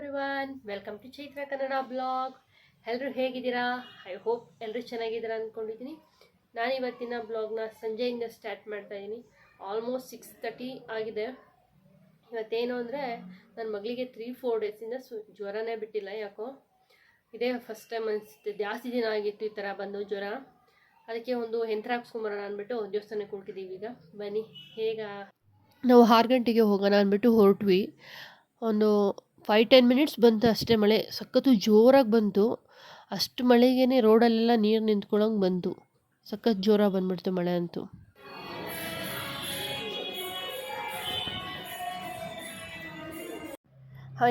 Everyone, welcome to Chaitra Kannada blog. ಎಲ್ಲರೂ ಹೇಗಿದ್ದೀರಾ? I hope ಎಲ್ಲರೂ ಚೆನ್ನಾಗಿದ್ದೀರಾ ಅಂದ್ಕೊಂಡಿದ್ದೀನಿ. ನಾನು ಇವತ್ತಿನ ಬ್ಲಾಗ್ನ ಸಂಜೆಯಿಂದ ಸ್ಟಾರ್ಟ್ ಮಾಡ್ತಾ ಇದ್ದೀನಿ. ಆಲ್ಮೋಸ್ಟ್ 6:30 ಆಗಿದೆ. ಇವತ್ತೇನು ಅಂದರೆ ನನ್ನ ಮಗಳಿಗೆ 3-4 ಡೇಸಿಂದ ಜ್ವರನೇ ಬಿಟ್ಟಿಲ್ಲ. ಯಾಕೋ ಇದೇ ಫಸ್ಟ್ ಟೈಮ್ ಅನಿಸುತ್ತೆ. ಜಾಸ್ತಿ ದಿನ ಆಗಿತ್ತು ಈ ಥರ ಬಂದು ಜ್ವರ. ಅದಕ್ಕೆ ಒಂದು ಯಂತ್ರ ಹಾಕ್ಸ್ಕೊಂಬರೋಣ ಅಂದ್ಬಿಟ್ಟು ದೇವಸ್ಥಾನಕ್ಕೆ ಹೊರಟಿದ್ದೀವಿ. ಈಗ ಬನ್ನಿ, ನಾವು 6 ಗಂಟೆಗೆ ಹೋಗೋಣ ಅಂದ್ಬಿಟ್ಟು ಹೊರಟ್ವಿ. ಒಂದು 5-10 ಮಿನಿಟ್ಸ್ ಬಂತು ಅಷ್ಟೇ. ಮಳೆ ಸಖತ್ತು ಜೋರಾಗಿ ಬಂತು. ಅಷ್ಟು ಮಳೆಗೇ ರೋಡಲ್ಲೆಲ್ಲ ನೀರು ನಿಂತ್ಕೊಳ್ಳೋಂಗೆ ಬಂತು. ಸಖತ್ತು ಜೋರಾಗಿ ಬಂದ್ಬಿಡ್ತು ಮಳೆ ಅಂತೂ.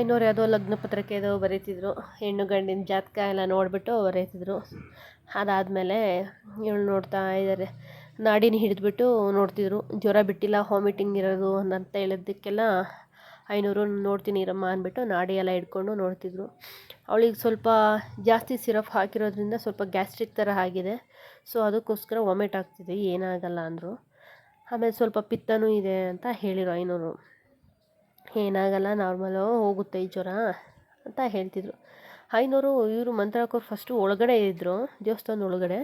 ಇನ್ನೋರು ಯಾವುದೋ ಲಗ್ನ ಪತ್ರಕ್ಕೆ ಏನೋ ಬರೀತಿದ್ರು. ಹೆಣ್ಣು ಗಂಡಿನ ಜಾತಕ ಎಲ್ಲ ನೋಡಿಬಿಟ್ಟು ಬರೀತಿದ್ರು. ಅದಾದಮೇಲೆ ಇವಳು ನೋಡ್ತಾ ಇದ್ದಾರೆ. ನಾಡಿನ ಹಿಡಿದ್ಬಿಟ್ಟು ನೋಡ್ತಿದ್ರು. ಜ್ವರ ಬಿಟ್ಟಿಲ್ಲ, ವಾಮಿಟಿಂಗ್ ಇರೋದು ಅಂತ ಹೇಳಿದ್ದಕ್ಕೆಲ್ಲ 500 ನೋಡ್ತೀನಿ ಇರಮ್ಮ ಅಂದ್ಬಿಟ್ಟು ನಾಡಿ ಎಲ್ಲ ಹಿಡ್ಕೊಂಡು ನೋಡ್ತಿದ್ರು. ಅವಳಿಗೆ ಸ್ವಲ್ಪ ಜಾಸ್ತಿ ಸಿರಪ್ ಹಾಕಿರೋದ್ರಿಂದ ಸ್ವಲ್ಪ ಗ್ಯಾಸ್ಟ್ರಿಕ್ ಥರ ಆಗಿದೆ. ಸೊ ಅದಕ್ಕೋಸ್ಕರ ವಾಮಿಟ್ ಆಗ್ತಿದೆ, ಏನಾಗಲ್ಲ ಅಂದರು. ಆಮೇಲೆ ಸ್ವಲ್ಪ ಪಿತ್ತನೂ ಇದೆ ಅಂತ ಹೇಳಿರು 500. ಏನಾಗಲ್ಲ, ನಾರ್ಮಲು, ಹೋಗುತ್ತೆ ಈ ಜ್ವರ ಅಂತ ಹೇಳ್ತಿದ್ರು 500. ಇವರು ಮಂತ್ರ ಹಾಕೋರು ಫಸ್ಟು ಒಳಗಡೆ ಇದ್ದರು, ದೇವಸ್ಥಾನದ ಒಳಗಡೆ.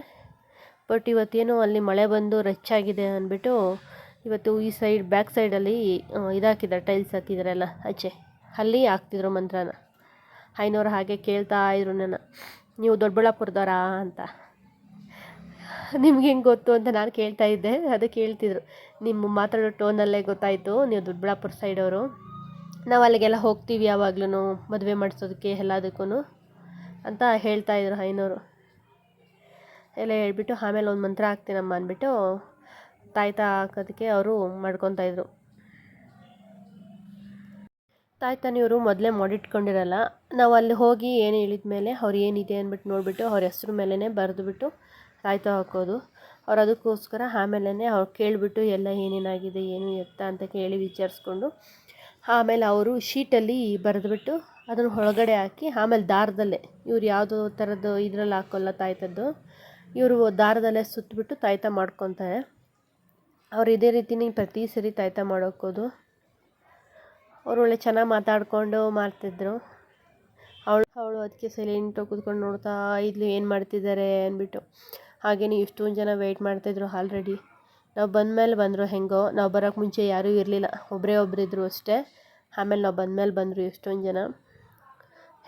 ಬಟ್ ಇವತ್ತೇನೋ ಅಲ್ಲಿ ಮಳೆ ಬಂದು ರಚ್ಚಾಗಿದೆ ಅಂದ್ಬಿಟ್ಟು ಇವತ್ತು ಈ ಸೈಡ್ ಬ್ಯಾಕ್ ಸೈಡಲ್ಲಿ ಇದಾಕಿದ್ದಾರೆ, ಟೈಲ್ಸ್ ಹಾಕಿದ್ದಾರೆಲ್ಲ ಆಚೆ, ಅಲ್ಲಿ ಹಾಕ್ತಿದ್ರು ಮಂತ್ರನ. 500 ಹಾಗೆ ಕೇಳ್ತಾ ಇದ್ರು ನನ್ನ, ನೀವು ದೊಡ್ಡಬಳ್ಳಾಪುರದವರಾ ಅಂತ. ನಿಮ್ಗೆ ಹೆಂಗೆ ಗೊತ್ತು ಅಂತ ನಾನು ಕೇಳ್ತಾ ಇದ್ದೆ. ಅದಕ್ಕೆ ಹೇಳ್ತಿದ್ರು, ನಿಮ್ಮ ಮಾತಾಡೋ ಟೋನಲ್ಲೇ ಗೊತ್ತಾಯಿತು ನೀವು ದೊಡ್ಡಬಳ್ಳಾಪುರ ಸೈಡವರು. ನಾವು ಅಲ್ಲಿಗೆಲ್ಲ ಹೋಗ್ತೀವಿ ಯಾವಾಗ್ಲೂ ಮದುವೆ ಮಾಡಿಸೋದಕ್ಕೆ ಎಲ್ಲದಕ್ಕೂ ಅಂತ ಹೇಳ್ತಾಯಿದ್ರು 500 ಎಲ್ಲ ಹೇಳ್ಬಿಟ್ಟು. ಆಮೇಲೆ ಒಂದು ಮಂತ್ರ ಹಾಕ್ತೀನಮ್ಮ ಅಂದ್ಬಿಟ್ಟು ತಾಯ್ತ ಹಾಕೋದಕ್ಕೆ ಅವರು ಮಾಡ್ಕೊತಾಯಿದ್ರು. ತಾಯ್ತಾನ ಇವರು ಮೊದಲೇ ಮಾಡಿಟ್ಕೊಂಡಿರಲ್ಲ. ನಾವು ಅಲ್ಲಿ ಹೋಗಿ ಏನು ಹೇಳಿದ ಮೇಲೆ ಅವ್ರು ಏನಿದೆ ಅಂದ್ಬಿಟ್ಟು ನೋಡಿಬಿಟ್ಟು ಅವ್ರ ಹೆಸ್ರು ಮೇಲೇ ಬರೆದುಬಿಟ್ಟು ತಾಯ್ತ ಹಾಕೋದು. ಅವ್ರು ಅದಕ್ಕೋಸ್ಕರ ಆಮೇಲೆ ಅವ್ರು ಕೇಳಿಬಿಟ್ಟು ಎಲ್ಲ ಏನೇನಾಗಿದೆ ಏನು ಎತ್ತ ಅಂತ ಕೇಳಿ ವಿಚಾರಿಸ್ಕೊಂಡು ಆಮೇಲೆ ಅವರು ಶೀಟಲ್ಲಿ ಬರೆದುಬಿಟ್ಟು ಅದನ್ನು ಒಳಗಡೆ ಹಾಕಿ ಆಮೇಲೆ ದಾರದಲ್ಲೇ, ಇವ್ರು ಯಾವುದೋ ಥರದ್ದು ಇದರಲ್ಲಿ ಹಾಕೋಲ್ಲ ತಾಯ್ತದ್ದು, ಇವರು ದಾರದಲ್ಲೇ ಸುತ್ತಬಿಟ್ಟು ತಾಯ್ತ ಮಾಡ್ಕೊತಾರೆ. ಅವ್ರು ಇದೇ ರೀತಿನೇ ಪ್ರತಿ ಸರಿ ತಾಯ್ತ ಮಾಡೋಕ್ಕೋದು. ಅವರು ಒಳ್ಳೆ ಚೆನ್ನಾಗಿ ಮಾತಾಡಿಕೊಂಡು ಮಾಡ್ತಿದ್ರು. ಅವಳು ಅದಕ್ಕೆ ಸೈಲೆಂಟಾಗಿ ಕೂತ್ಕೊಂಡು ನೋಡ್ತಾ ಇದ್ಲು ಏನು ಮಾಡ್ತಿದ್ದಾರೆ ಅಂದ್ಬಿಟ್ಟು. ಹಾಗೆಯೇ ಎಷ್ಟೊಂದು ಜನ ವೆಯ್ಟ್ ಮಾಡ್ತಾಯಿದ್ರು. ಆಲ್ರೆಡಿ ನಾವು ಬಂದಮೇಲೆ ಬಂದರು. ಹೆಂಗೋ ನಾವು ಬರೋಕ್ಕೆ ಮುಂಚೆ ಯಾರೂ ಇರಲಿಲ್ಲ, ಒಬ್ಬರಿದ್ದರು ಅಷ್ಟೇ. ಆಮೇಲೆ ನಾವು ಬಂದಮೇಲೆ ಬಂದರು ಎಷ್ಟೊಂದು ಜನ.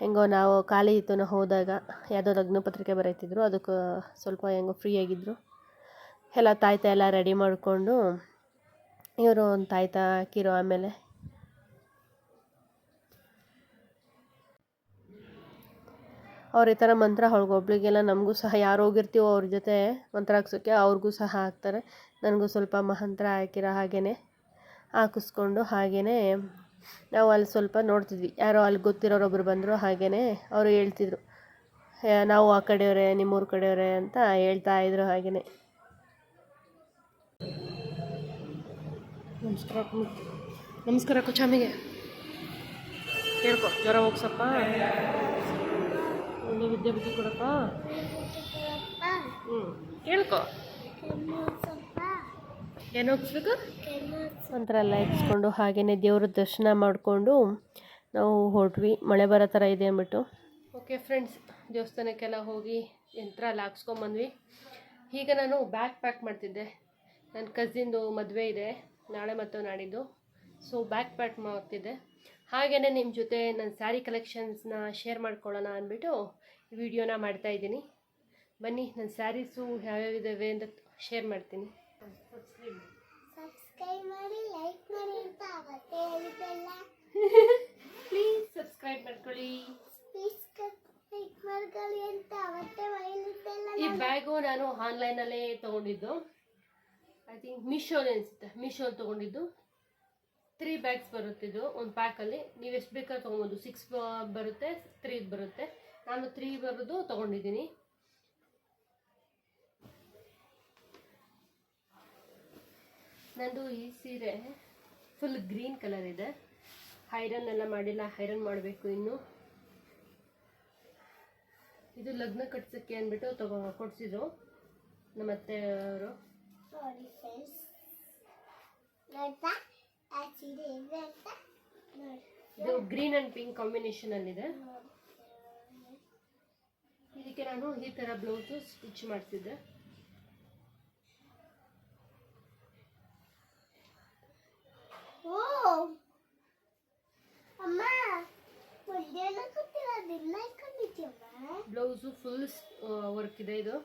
ಹೆಂಗೋ ನಾವು ಖಾಲಿ ಇತ್ತು, ನಾವು ಹೋದಾಗ ಯಾವುದೋ ಲಗ್ನ ಪತ್ರಿಕೆ ಬರೀತಿದ್ರು, ಅದಕ್ಕೆ ಸ್ವಲ್ಪ ಹೆಂಗೋ ಫ್ರೀಯಾಗಿದ್ದರು. ಎಲ್ಲ ತಾಯ್ತ ಎಲ್ಲ ರೆಡಿ ಮಾಡಿಕೊಂಡು ಇವರು ಒಂದು ತಾಯ್ತ ಹಾಕಿರೋ. ಆಮೇಲೆ ಅವ್ರು ಈ ಥರ ಮಂತ್ರ ಒಬ್ಳಿಗೆಲ್ಲ, ನಮಗೂ ಸಹ ಯಾರು ಹೋಗಿರ್ತೀವೋ ಅವ್ರ ಜೊತೆ ಮಂತ್ರ ಹಾಕ್ಸೋಕ್ಕೆ ಅವ್ರಿಗೂ ಸಹ ಹಾಕ್ತಾರೆ. ನನಗೂ ಸ್ವಲ್ಪ ಮಂತ್ರ ಹಾಕಿರೋ ಹಾಗೇ ಹಾಕಿಸ್ಕೊಂಡು ಹಾಗೆಯೇ ನಾವು ಅಲ್ಲಿ ಸ್ವಲ್ಪ ನೋಡ್ತಿದ್ವಿ. ಯಾರೋ ಅಲ್ಲಿ ಗೊತ್ತಿರೋರೊಬ್ರು ಬಂದರು. ಹಾಗೆಯೇ ಅವರು ಹೇಳ್ತಿದ್ರು, ನಾವು ಆ ಕಡೆಯವರೇ, ನಿಮ್ಮೂರ ಕಡೆಯವರೇ ಅಂತ ಹೇಳ್ತಾಯಿದ್ರು. ಹಾಗೆಯೇ ನಮಸ್ಕಾರ ಕುಚಾಮಿಗೆ ಕೇಳ್ಕೊ, ಜ್ವರ ಹೋಗ್ಸಪ್ಪ, ಒಳ್ಳೆ ವಿದ್ಯೆ ಬುದ್ಧಿ ಕೊಡಪ್ಪ. ಕೇಳ್ಕೊ, ಏನು ಹೋಗಿಸ್ಬೇಕು ಮಂತ್ರ ಎಲ್ಲ ಇಟ್ಸ್ಕೊಂಡು ಹಾಗೆಯೇ ದೇವ್ರ ದರ್ಶನ ಮಾಡಿಕೊಂಡು ನಾವು ಹೊರಟ್ವಿ. ಮಳೆ ಬರೋ ಥರ ಇದೆ ಅಂದ್ಬಿಟ್ಟು. ಓಕೆ ಫ್ರೆಂಡ್ಸ್, ದೇವಸ್ಥಾನಕ್ಕೆಲ್ಲ ಹೋಗಿ ಯಂತ್ರ ಎಲ್ಲ ಹಾಕ್ಸ್ಕೊಂಬಂದ್ವಿ. ಈಗ ನಾನು ಬ್ಯಾಗ್ ಪ್ಯಾಕ್ ಮಾಡ್ತಿದ್ದೆ. ನನ್ನ ಕಸಿನ್ದು ಮದುವೆ ಇದೆ ನಾಳೆ ಮತ್ತು ನಾಡಿದ್ದು. ಸೊ ಬ್ಯಾಗ್ ಪ್ಯಾಕ್ ಮಾಡ್ತಿದ್ದೆ. ಹಾಗೆಯೇ ನಿಮ್ಮ ಜೊತೆ ನನ್ನ ಸ್ಯಾರಿ ಕಲೆಕ್ಷನ್ಸ್ನ ಶೇರ್ ಮಾಡ್ಕೊಳ್ಳೋಣ ಅಂದ್ಬಿಟ್ಟು ಈ ವಿಡಿಯೋನ ಮಾಡ್ತಾಯಿದ್ದೀನಿ. ಬನ್ನಿ, ನನ್ನ ಸ್ಯಾರೀಸು ಯಾವ್ಯಾವ ಇದ್ದಾವೆ ಅಂತ ಶೇರ್ ಮಾಡ್ತೀನಿ. ಸಬ್ಸ್ಕ್ರೈಬ್ ಮಾಡಿ, ಲೈಕ್ ಮಾಡಿ ಅಂತ ಅವತ್ತೇ ಹೇಳಿದ್ದಲ್ಲ. ಪ್ಲೀಸ್ ಸಬ್ಸ್ಕ್ರೈಬ್ ಮಾಡ್ಕೊಳ್ಳಿ, ಲೈಕ್ ಮಾಡ್ಕೊಳ್ಳಿ ಅಂತ ಅವತ್ತೇ ಹೇಳಿದ್ದಲ್ಲ. ಈ ಬ್ಯಾಗು ನಾನು ಆನ್ಲೈನಲ್ಲೇ ತೊಗೊಂಡಿದ್ದು. ಐ ಥಿಂಕ್ ಮೀಶೋಲಿ ಅನಿಸುತ್ತೆ, ಮೀಶೋಲಿ ತೊಗೊಂಡಿದ್ದು. 3 ಬ್ಯಾಗ್ಸ್ ಬರುತ್ತಿದ್ದು ಒಂದು ಪ್ಯಾಕಲ್ಲಿ. ನೀವು ಎಷ್ಟು ಬೇಕಾದ್ರೂ ತೊಗೊಬೋದು. 6 ಬರುತ್ತೆ, 3 ಬರುತ್ತೆ. ನಾನು 3 ಬರೋದು ತೊಗೊಂಡಿದ್ದೀನಿ. ನಂದು ಈ ಸೀರೆ ಫುಲ್ ಗ್ರೀನ್ ಕಲರ್ ಇದೆ. ಐರನ್ ಎಲ್ಲ ಮಾಡಿಲ್ಲ, ಐರನ್ ಮಾಡಬೇಕು ಇನ್ನು. ಇದು ಲಗ್ನ ಕಟ್ಸೋಕ್ಕೆ ಅಂದ್ಬಿಟ್ಟು ಕೊಡಿಸಿದ್ರು ನಮ್ಮ ಅತ್ತೆಯವರು. ಇದು ಗ್ರೀನ್ ಅಂಡ್ ಪಿಂಕ್ ಕಾಂಬಿನೇಷನ್ ಅಲ್ಲಿದೆ. ಇದಕ್ಕೆ ನಾನು ಈ ತರ ಬ್ಲೌಸ್ ಸ್ಟಿಚ್ ಮಾಡ್ತಿದ್ದೆ. ಬ್ಲೌಸ್ ಫುಲ್ ವರ್ಕ್ ಇದೆ. ಇದು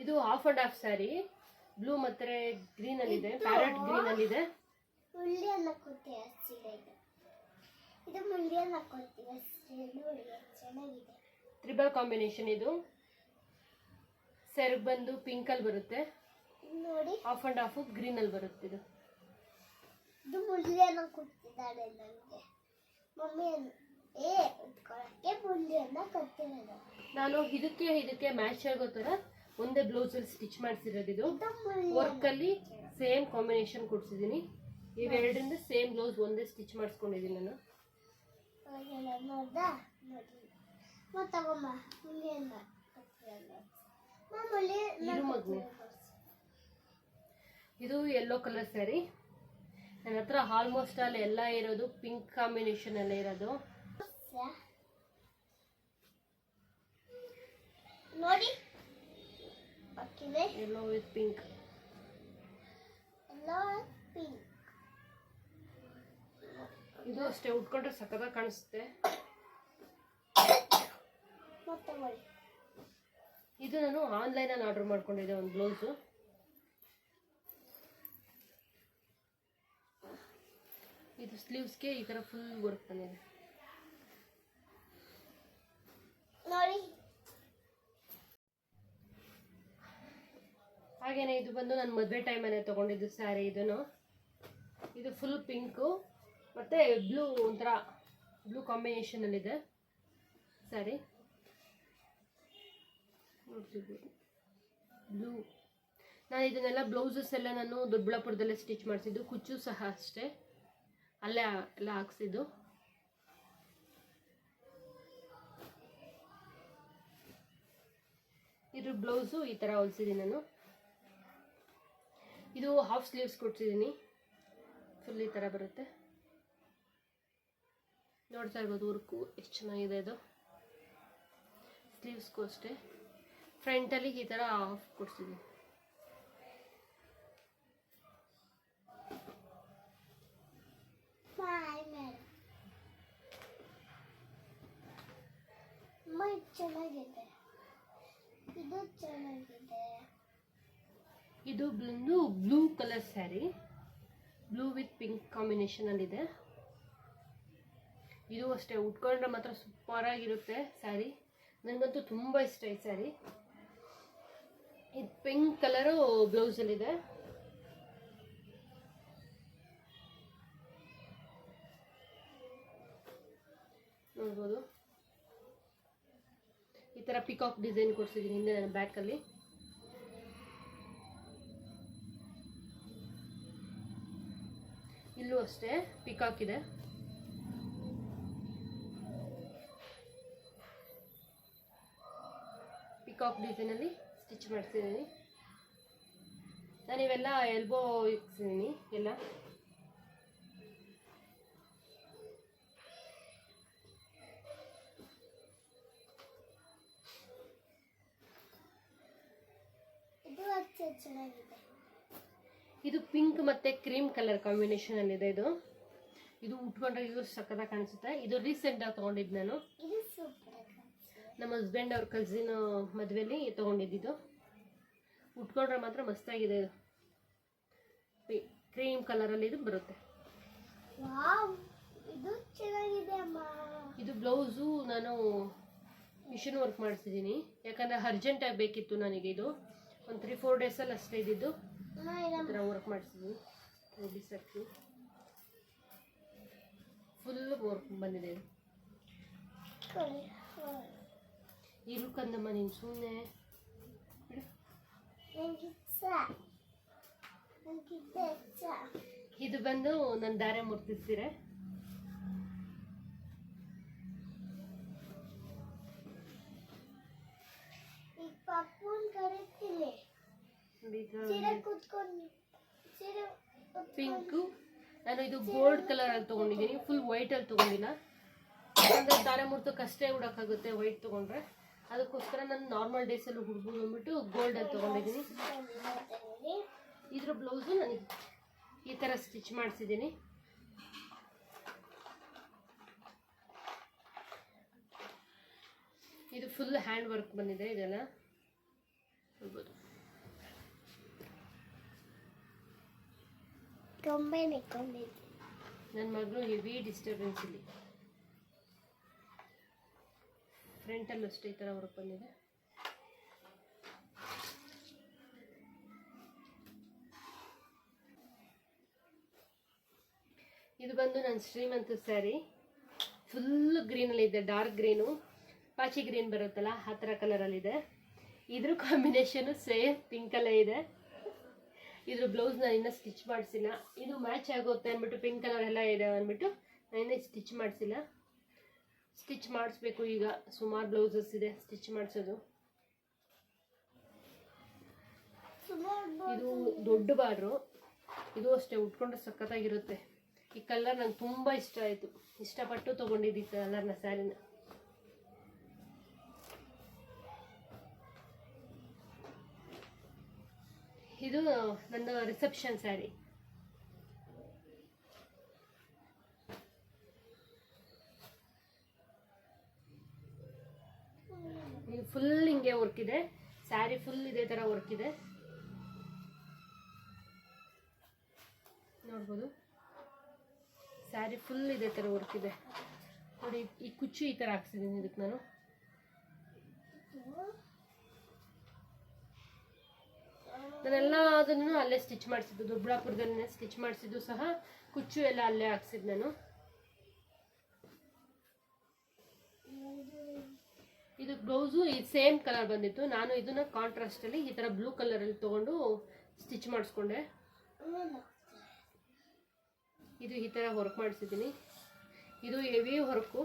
ಇದು half and half sari, blue ಮತ್ತೆ ಗ್ರೀನ್ ಅಲ್ಲಿ ಇದೆ, ಪ್ಯಾರೆಟ್ ಗ್ರೀನ್ ಅಲ್ಲಿ ಇದೆ. Triple combination. ಇದು ಸೆರಗ್ ಬಂದು ಪಿಂಕ್ ಅಲ್ಲಿ ಬರುತ್ತೆ, ಹಾಫ್ ಅಂಡ್ ಹಾಫ್ ಗ್ರೀನ್ ಅಲ್ಲಿ ಬರುತ್ತೆ. ನಾನು ಇದಕ್ಕೆ ಮ್ಯಾಚ್ ಆಗೋ ತರ ಒಂದೇ ಬ್ಲೌಸ್ ಅಲ್ಲಿ ಸ್ಟಿಚ್ ಮಾಡಿಸಿರೋದು. ಇದು ವರ್ಕ್ ಅಲ್ಲಿ ಸೇಮ್ ಕಾಂಬಿನೇಷನ್ ಕೊಡ್ಸಿದೀನಿ. ಇವೆರಡರಿಂದ ಸೇಮ್ ಬ್ಲೌಸ್ ಒಂದೇ ಸ್ಟಿಚ್ ಮಾಡಿಸ್ಕೊಂಡಿದ್ದೀನಿ ನಾನು. ಇದು ಯೆಲ್ಲೋ ಕಲರ್ ಸ್ಯಾರಿ. ನನ್ನ ಹತ್ರ ಆಲ್ಮೋಸ್ಟ್ ಅಲ್ಲಿ ಎಲ್ಲ ಇರೋದು ಪಿಂಕ್ ಕಾಂಬಿನೇಷನ್ ಅಲ್ಲೇ ಇರೋದು. ನೋಡಿ, ಯೆಲ್ಲೋ ವಿತ್ ಪಿಂಕ್. ಇದು ಅಷ್ಟೇ ಉಟ್ಕೊಂಡ್ರೆ ಸಖತ್ತಾಗಿ ಕಾಣಿಸುತ್ತೆ. ಇದು ನಾನು ಆನ್ಲೈನ್ ಅಲ್ಲಿ ಆರ್ಡರ್ ಮಾಡ್ಕೊಂಡಿದ್ದೆ ಒಂದು ಬ್ಲೌಸು. ಇದು ಸ್ಲೀವ್ಸ್ಗೆ ಈ ತರ ಫುಲ್ ವರ್ಕ್ ಬಂದಿದೆ ನೋಡಿ. ಹಾಗೇನೆ ಇದು ಬಂದು ನಾನು ಮದುವೆ ಟೈಮಲ್ಲೇ ತಗೊಂಡಿದ್ದು ಸ್ಯಾರಿ. ಇದು ಫುಲ್ ಪಿಂಕು ಮತ್ತೆ ಬ್ಲೂ, ಒಂಥರ ಬ್ಲೂ ಕಾಂಬಿನೇಷನ್ ಅಲ್ಲಿ ಇದೆ ಸ್ಯಾರಿ. ನೋಡ್ತಿರ್ಬೋದು ಬ್ಲೂ. ನಾನು ಇದನ್ನೆಲ್ಲ ಬ್ಲೌಸಸ್ ಎಲ್ಲ ನಾನು ದೊಡ್ಡಬಳ್ಳಾಪುರದಲ್ಲೇ ಸ್ಟಿಚ್ ಮಾಡಿಸಿದ್ದು. ಕುಚ್ಚು ಸಹ ಅಷ್ಟೇ ಅಲ್ಲೇ ಎಲ್ಲ ಹಾಕ್ಸಿದ್ದು. ಇದ್ರ ಬ್ಲೌಸು ಈ ಥರ ಹೊಲಿಸಿದ್ದೀನಿ ನಾನು. ಇದು ಹಾಫ್ ಸ್ಲೀವ್ಸ್ ಕೊಡ್ಸಿದ್ದೀನಿ, ಫುಲ್ ಈ ಥರ ಬರುತ್ತೆ. ನೋಡ್ತಾ ಇರ್ಬೋದು ವರ್ಕು ಎಷ್ಟು ಚೆನ್ನಾಗಿದೆ. ಇದು ಸ್ಲೀವ್ಸ್ಗೂ ಅಷ್ಟೇ ಫ್ರಂಟಲ್ಲಿ ಈ ಥರ ಹಾಫ್ ಕೊಡ್ಸಿದ್ದೀನಿ. ಇದು ಬಂದು blue colour sari, blue with pink combination ಅಲ್ಲಿ ಇದೆ. ಇದು ಅಷ್ಟೇ ಉಟ್ಕೊಂಡ್ರೆ ಮಾತ್ರ ಸೂಪರ್ ಆಗಿರುತ್ತೆ ಸ್ಯಾರಿ. ನನಗಂತೂ ತುಂಬ ಇಷ್ಟ ಈ ಸ್ಯಾರಿ. ಇದು ಪಿಂಕ್ ಕಲರು ಬ್ಲೌಸ್ ಅಲ್ಲಿ ಇದೆ. ನೋಡ್ಬೋದು ಈ ತರ ಪಿಕಾಕ್ ಡಿಸೈನ್ ಕೊಡ್ಸಿದ್ದೀನಿ ಹಿಂದೆ ನನ್ನ ಬ್ಯಾಕ್ ಅಲ್ಲಿ. ಇಲ್ಲೂ ಅಷ್ಟೇ ಪಿಕಾಕ್ ಇದೆ. ಪಿಕಾಕ್ ಡಿಸೈನ್ ಅಲ್ಲಿ ಸ್ಟಿಚ್ ಮಾಡ್ತಿದ್ದೀನಿ ನಾನು. ಇವೆಲ್ಲ ಎಲ್ಬೋ ಇಕ್ಸಿದ್ದೀನಿ ಎಲ್ಲ. ಇದು ಪಿಂಕ್ ಮತ್ತೆ ಕ್ರೀಮ್ ಕಲರ್ ಕಾಂಬಿನೇಷನ್ ಅಲ್ಲಿ ಇದೆ. ಇದು ಉಟ್ಕೊಂಡ್ರೆ ಇದು ಸಕ್ಕತ್ತಾಗಿ ಕಾಣಿಸುತ್ತೆ. ಇದು ರೀಸೆಂಟ್ ಆಗಿ ತಗೊಂಡಿದ್ದು ನಾನು. ನಮ್ಮ ಹಸ್ಬೆಂಡ್ ಅವ್ರ ಕಸಿನ್ ಮದುವೆಲಿ ತಗೊಂಡಿದ್ದು. ಉಟ್ಕೊಂಡ್ರೆ ಮಾತ್ರ ಮಸ್ತಾಗಿದೆ. ಇದು ಕ್ರೀಮ್ ಕಲರ್ ಅಲ್ಲಿ ಇದು ಬರುತ್ತೆ. ಇದು ಬ್ಲೌಸು ನಾನು ಮಿಷಿನ್ ವರ್ಕ್ ಮಾಡಿಸಿದ್ದೀನಿ, ಯಾಕಂದ್ರೆ ಅರ್ಜೆಂಟ್ ಆಗಿ ಬೇಕಿತ್ತು ನನಗೆ. ಇದು ಒಂದು 3-4 ಡೇಸಲ್ಲಿ ಅಷ್ಟೇ ಇದ್ದಿದ್ದು. ವರ್ಕ್ ಮಾಡಿಸಿದ್ದೀನಿ. ಫುಲ್ ವರ್ಕ್ ಬಂದಿದೆ. ಇರುಕಂದಮ್ಮ ನೀನು ಸುಮ್ಮನೆ. ಇದು ಬಂದು ನನ್ನ ದಾರೆ ಮುರ್ತಿರ್ತೀರ. ಪಿಂಕು. ನಾನು ಇದು ಗೋಲ್ಡ್ ಕಲರಲ್ಲಿ ತೊಗೊಂಡಿದ್ದೀನಿ, ಫುಲ್ ವೈಟಲ್ಲಿ ತೊಗೊಂಡಿಲ್ಲ. ಅಂದರೆ ತಾರೆ ಮುಹೂರ್ತಕ್ಕೆ ಅಷ್ಟೇ ಉಡೋಕ್ಕಾಗುತ್ತೆ ವೈಟ್ ತೊಗೊಂಡ್ರೆ, ಅದಕ್ಕೋಸ್ಕರ ನಾನು ನಾರ್ಮಲ್ ಡೇಸಲ್ಲಿ ಹುಡ್ಬೋದು ಅಂದ್ಬಿಟ್ಟು ಗೋಲ್ಡಲ್ಲಿ ತೊಗೊಂಡಿದ್ದೀನಿ. ಇದ್ರ ಬ್ಲೌಸು ನನಗೆ ಈ ಥರ ಸ್ಟಿಚ್ ಮಾಡಿಸಿದ್ದೀನಿ. ಇದು ಫುಲ್ ಹ್ಯಾಂಡ್ ವರ್ಕ್ ಬಂದಿದೆ, ಇದೆಲ್ಲ ನೋಡ್ಬೋದು. ನನ್ನ ಮಗಳು ಹೆವಿ ಡಿಸ್ಟರ್ಬೆನ್ಸ್ ಇಲ್ಲಿ. ಫ್ರಂಟಲ್ಲೂ ಅಷ್ಟೇ ಈ ಥರ ವರ್ಕ್ ಬಂದಿದೆ. ಇದು ಬಂದು ನನ್ನ ಶ್ರೀಮಂತ ಸ್ಯಾರಿ, ಫುಲ್ ಗ್ರೀನಲ್ಲಿ ಇದೆ, ಡಾರ್ಕ್ ಗ್ರೀನು, ಪಾಚಿ ಗ್ರೀನ್ ಬರುತ್ತಲ್ಲ ಆ ಥರ ಕಲರಲ್ಲಿದೆ. ಇದ್ರ ಕಾಂಬಿನೇಷನು ಸೇಮ್ ಪಿಂಕಲ್ಲೇ ಇದೆ. ಇದ್ರ ಬ್ಲೌಸ್ ನಾನು ಇನ್ನೂ ಸ್ಟಿಚ್ ಮಾಡಿಸಿಲ್ಲ. ಇದು ಮ್ಯಾಚ್ ಆಗುತ್ತೆ ಅಂದ್ಬಿಟ್ಟು ಪಿಂಕ್ ಕಲರ್ ಎಲ್ಲ ಇದೆ ಅಂದ್ಬಿಟ್ಟು ನಾನು ಇನ್ನೂ ಸ್ಟಿಚ್ ಮಾಡಿಸಿಲ್ಲ. ಸ್ಟಿಚ್ ಮಾಡಿಸ್ಬೇಕು. ಈಗ ಸುಮಾರು ಬ್ಲೌಸಸ್ ಇದೆ ಸ್ಟಿಚ್ ಮಾಡಿಸೋದು. ಇದು ದೊಡ್ಡ ಬಾರ್ಡ್ರು, ಇದು ಅಷ್ಟೇ ಉಟ್ಕೊಂಡ್ರೆ ಸಖತ್ತಾಗಿರುತ್ತೆ. ಈ ಕಲರ್ ನಂಗೆ ತುಂಬ ಇಷ್ಟ ಆಯಿತು, ಇಷ್ಟಪಟ್ಟು ತೊಗೊಂಡಿದ್ದು ಕಲರ್ನ ಸ್ಯಾರಿನ. ಇದು ನನ್ನ ರಿಸೆಪ್ಷನ್ ಸ್ಯಾರಿ. ಇದು ಫುಲ್ ಹಿಂಗೆ ವರ್ಕ್ ಇದೆ, ಸ್ಯಾರಿ ಫುಲ್ ಇದೇ ಥರ ವರ್ಕ್ ಇದೆ, ನೋಡ್ಬೋದು. ಸ್ಯಾರಿ ಫುಲ್ ಇದೇ ಥರ ವರ್ಕ್ ಇದೆ ನೋಡಿ. ಈ ಕುಚ್ಚು ಈ ಥರ ಹಾಕ್ಸಿದ್ದೀನಿ ಇದಕ್ಕೆ ನಾನು. ನಾನೆಲ್ಲ ಅದನ್ನು ಅಲ್ಲೇ ಸ್ಟಿಚ್ ಮಾಡಿಸಿದ್ದು, ದೊಡ್ಡಬಳ್ಳಾಪುರದಲ್ಲೇ ಸ್ಟಿಚ್ ಮಾಡಿಸಿದ್ದು ಸಹ, ಕುಚ್ಚು ಎಲ್ಲ ಅಲ್ಲೇ ಹಾಕ್ಸಿದ್ದು ನಾನು. ಇದು ಬ್ಲೌಸು ಈ ಸೇಮ್ ಕಲರ್ ಬಂದಿತ್ತು. ನಾನು ಇದನ್ನ ಕಾಂಟ್ರಾಸ್ಟಲ್ಲಿ ಈ ಥರ ಬ್ಲೂ ಕಲರಲ್ಲಿ ತೊಗೊಂಡು ಸ್ಟಿಚ್ ಮಾಡಿಸ್ಕೊಂಡೆ. ಇದು ಈ ಥರ ವರ್ಕ್ ಮಾಡಿಸಿದ್ದೀನಿ. ಇದು ಹೆವಿ ವರ್ಕು.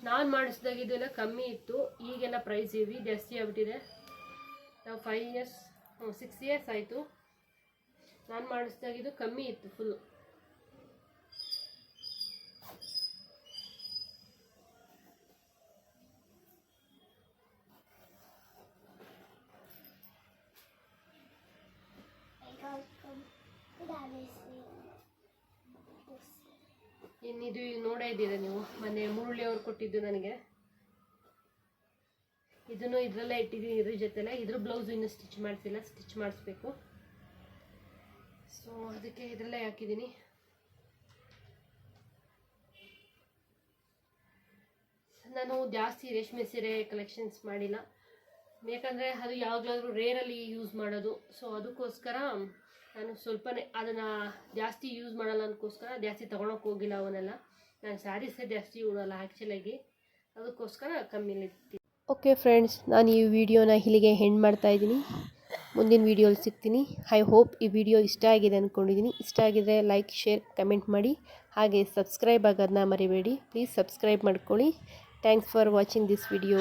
ನಾನು ಮಾಡಿಸಿದಾಗ ಇದೆಲ್ಲ ಕಮ್ಮಿ ಇತ್ತು, ಈಗೆಲ್ಲ ಪ್ರೈಸ್ ಹೆವಿ ಜಾಸ್ತಿ ಆಗ್ಬಿಟ್ಟಿದೆ. ನಾವು 6 ಇಯರ್ಸ್ ಆಯಿತು. ನಾನು ಮಾಡಿಸಿದಾಗ ಇದು ಕಮ್ಮಿ ಇತ್ತು ಫುಲ್ಲು. ಇನ್ನಿದು ನೋಡೇ ಇದ್ದೀರಾ ನೀವು, ಮೊನ್ನೆ ಮುರುಳಿ ಅವ್ರು ಕೊಟ್ಟಿದ್ದು ನನಗೆ. ಇದನ್ನು ಇದರಲ್ಲೇ ಇಟ್ಟಿದ್ದೀನಿ, ಇದ್ರ ಜೊತೆಲೆ. ಇದ್ರ ಬ್ಲೌಸು ಇನ್ನೂ ಸ್ಟಿಚ್ ಮಾಡಿಸಿಲ್ಲ, ಸ್ಟಿಚ್ ಮಾಡಿಸ್ಬೇಕು. ಸೊ ಅದಕ್ಕೆ ಇದರಲ್ಲೇ ಹಾಕಿದ್ದೀನಿ. ನಾನು ಜಾಸ್ತಿ ರೇಷ್ಮೆ ಸೀರೆ ಕಲೆಕ್ಷನ್ಸ್ ಮಾಡಿಲ್ಲ, ಯಾಕಂದರೆ ಅದು ಯಾವಾಗಲಾದ್ರೂ ರೇರಲ್ಲಿ ಯೂಸ್ ಮಾಡೋದು. ಸೊ ಅದಕ್ಕೋಸ್ಕರ ನಾನು ಸ್ವಲ್ಪನೇ ಅದನ್ನು ಜಾಸ್ತಿ ಯೂಸ್ ಮಾಡಲ್ಲ ಅದಕ್ಕೋಸ್ಕರ ಜಾಸ್ತಿ ತೊಗೊಳಕ್ಕೆ ಹೋಗಿಲ್ಲ ಅವನ್ನೆಲ್ಲ. ನಾನು ಸ್ಯಾರೀಸೇ ಜಾಸ್ತಿ ಉಡಲ್ಲ ಆ್ಯಕ್ಚುಲಾಗಿ, ಅದಕ್ಕೋಸ್ಕರ ಕಮ್ಮಿಲಿರ್ತೀನಿ. ಓಕೆ ಫ್ರೆಂಡ್ಸ್, ನಾನು ಈ ವಿಡಿಯೋನ ಇಲ್ಲಿಗೆ ಎಂಡ್ ಮಾಡ್ತಾಯಿದ್ದೀನಿ. ಮುಂದಿನ ವೀಡಿಯೋಲಿ ಸಿಗ್ತೀನಿ. ಐ ಹೋಪ್ ಈ ವಿಡಿಯೋ ಇಷ್ಟ ಆಗಿದೆ ಅಂದ್ಕೊಂಡಿದ್ದೀನಿ. ಇಷ್ಟ ಆಗಿದರೆ ಲೈಕ್, ಶೇರ್, ಕಮೆಂಟ್ ಮಾಡಿ. ಹಾಗೆ ಸಬ್ಸ್ಕ್ರೈಬ್ ಆಗೋದನ್ನ ಮರಿಬೇಡಿ. ಪ್ಲೀಸ್ ಸಬ್ಸ್ಕ್ರೈಬ್ ಮಾಡ್ಕೊಳ್ಳಿ. Thanks for watching this video.